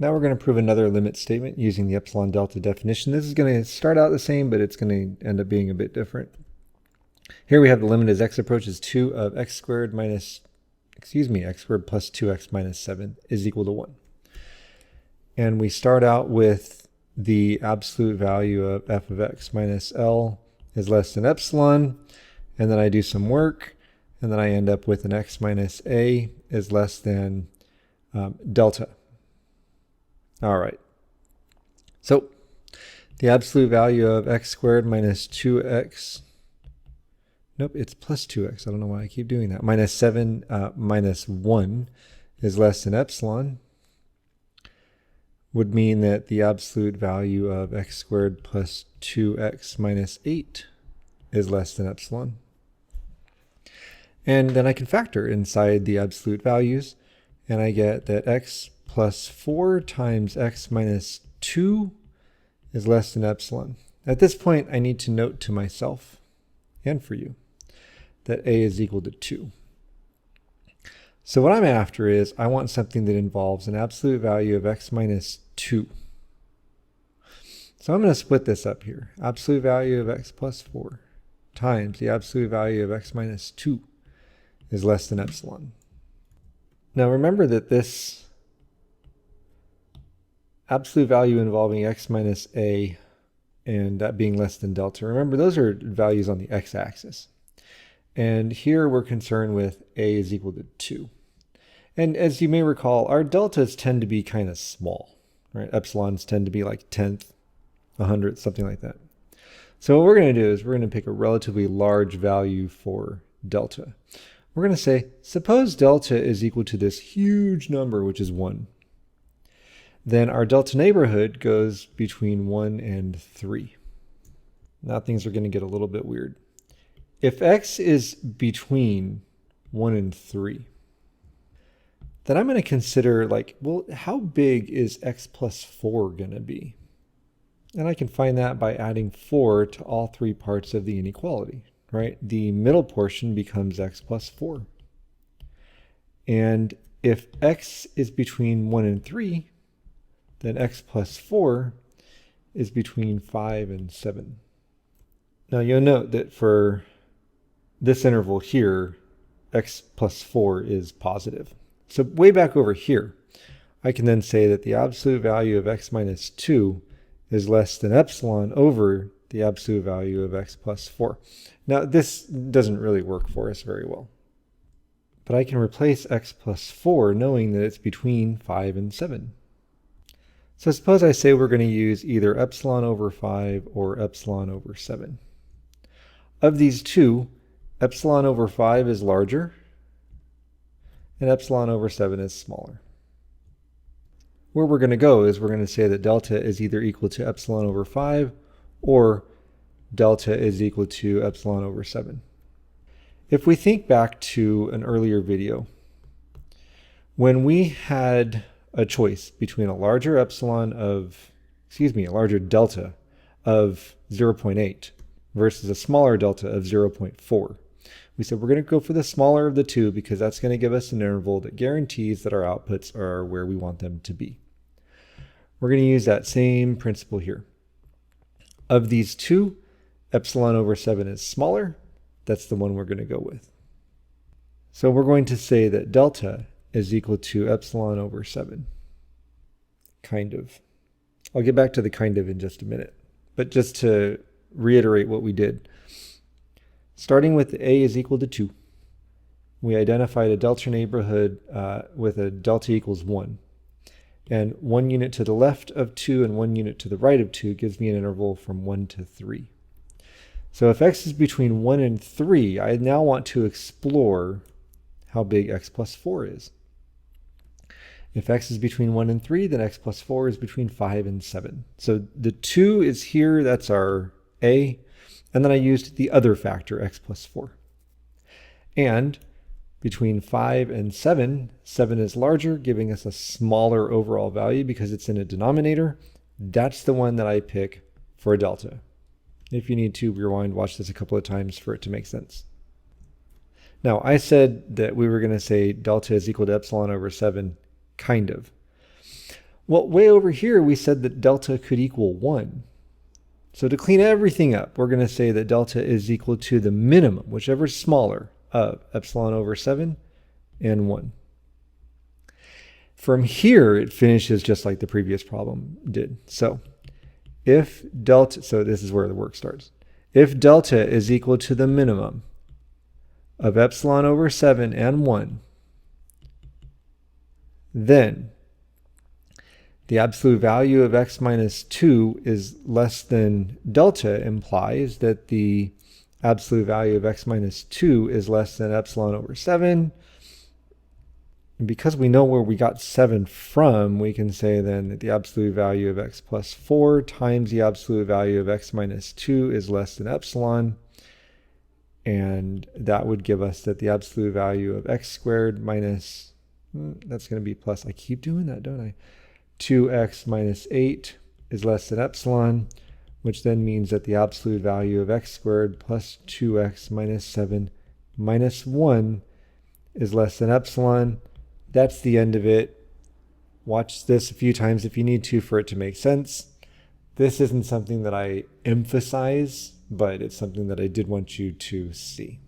Now we're going to prove another limit statement using the epsilon-delta definition. This is going to start out the same, but it's going to end up being a bit different. Here we have the limit as x approaches 2 of x squared plus 2x minus 7 is equal to 1. And we start out with the absolute value of f of x minus L is less than epsilon, and then I do some work, and then I end up with an x minus a is less than delta. All right. So the absolute value of x squared minus 2x, nope, it's plus 2x. I don't know why I keep doing that. Minus 7 minus 1 is less than epsilon would mean that the absolute value of x squared plus 2x minus 8 is less than epsilon. And then I can factor inside the absolute values, and I get that x plus 4 times x minus 2 is less than epsilon. At this point, I need to note to myself and for you that a is equal to 2. So what I'm after is I want something that involves an absolute value of x minus 2. So I'm going to split this up here. Absolute value of x plus 4 times the absolute value of x minus 2 is less than epsilon. Now remember that this absolute value involving x minus a and that being less than delta, remember those are values on the x-axis. And here we're concerned with a is equal to 2. And as you may recall, our deltas tend to be kind of small, right? Epsilons tend to be like 10th, 100th, something like that. So what we're going to do is we're going to pick a relatively large value for delta. We're going to say, suppose delta is equal to this huge number, which is 1. Then our delta neighborhood goes between 1 and 3. Now things are going to get a little bit weird. If x is between 1 and 3, then I'm going to consider like, well, how big is x plus 4 going to be? And I can find that by adding 4 to all 3 parts of the inequality, right? The middle portion becomes x plus 4. And if x is between 1 and 3, then x plus 4 is between 5 and 7. Now you'll note that for this interval here, x plus 4 is positive. So way back over here, I can then say that the absolute value of x minus 2 is less than epsilon over the absolute value of x plus 4. Now this doesn't really work for us very well. But I can replace x plus 4 knowing that it's between 5 and 7. So suppose I say we're going to use either epsilon over 5 or epsilon over 7. Of these two, epsilon over 5 is larger, and epsilon over 7 is smaller. Where we're going to go is we're going to say that delta is either equal to epsilon over 5 or delta is equal to epsilon over 7. If we think back to an earlier video, when we had a choice between a larger delta of 0.8 versus a smaller delta of 0.4. We said we're going to go for the smaller of the two because that's going to give us an interval that guarantees that our outputs are where we want them to be. We're going to use that same principle here. Of these two, epsilon over 7 is smaller. That's the one we're going to go with. So we're going to say that delta is equal to epsilon over 7. Kind of. I'll get back to the kind of in just a minute. But just to reiterate what we did. Starting with a is equal to 2, we identified a delta neighborhood with a delta equals 1. And 1 unit to the left of 2 and 1 unit to the right of 2 gives me an interval from 1 to 3. So if x is between 1 and 3, I now want to explore how big x plus 4 is. If x is between 1 and 3, then x plus 4 is between 5 and 7. So the 2 is here, that's our a, and then I used the other factor, x plus 4. And between 5 and 7, 7 is larger, giving us a smaller overall value because it's in a denominator. That's the one that I pick for a delta. If you need to, rewind, watch this a couple of times for it to make sense. Now, I said that we were going to say delta is equal to epsilon over 7, kind of. Well, way over here, we said that delta could equal 1. So to clean everything up, we're going to say that delta is equal to the minimum, whichever is smaller, of epsilon over 7 and 1. From here, it finishes just like the previous problem did. So if delta, so this is where the work starts. If delta is equal to the minimum of epsilon over 7 and 1, then the absolute value of x minus 2 is less than delta implies that the absolute value of x minus 2 is less than epsilon over 7. And because we know where we got 7 from, we can say then that the absolute value of x plus 4 times the absolute value of x minus 2 is less than epsilon. And that would give us that the absolute value of x squared minus, that's going to be plus, I keep doing that, don't I? 2x minus 8 is less than epsilon, which then means that the absolute value of x squared plus 2x minus 7 minus 1 is less than epsilon. That's the end of it. Watch this a few times if you need to for it to make sense. This isn't something that I emphasize, but it's something that I did want you to see.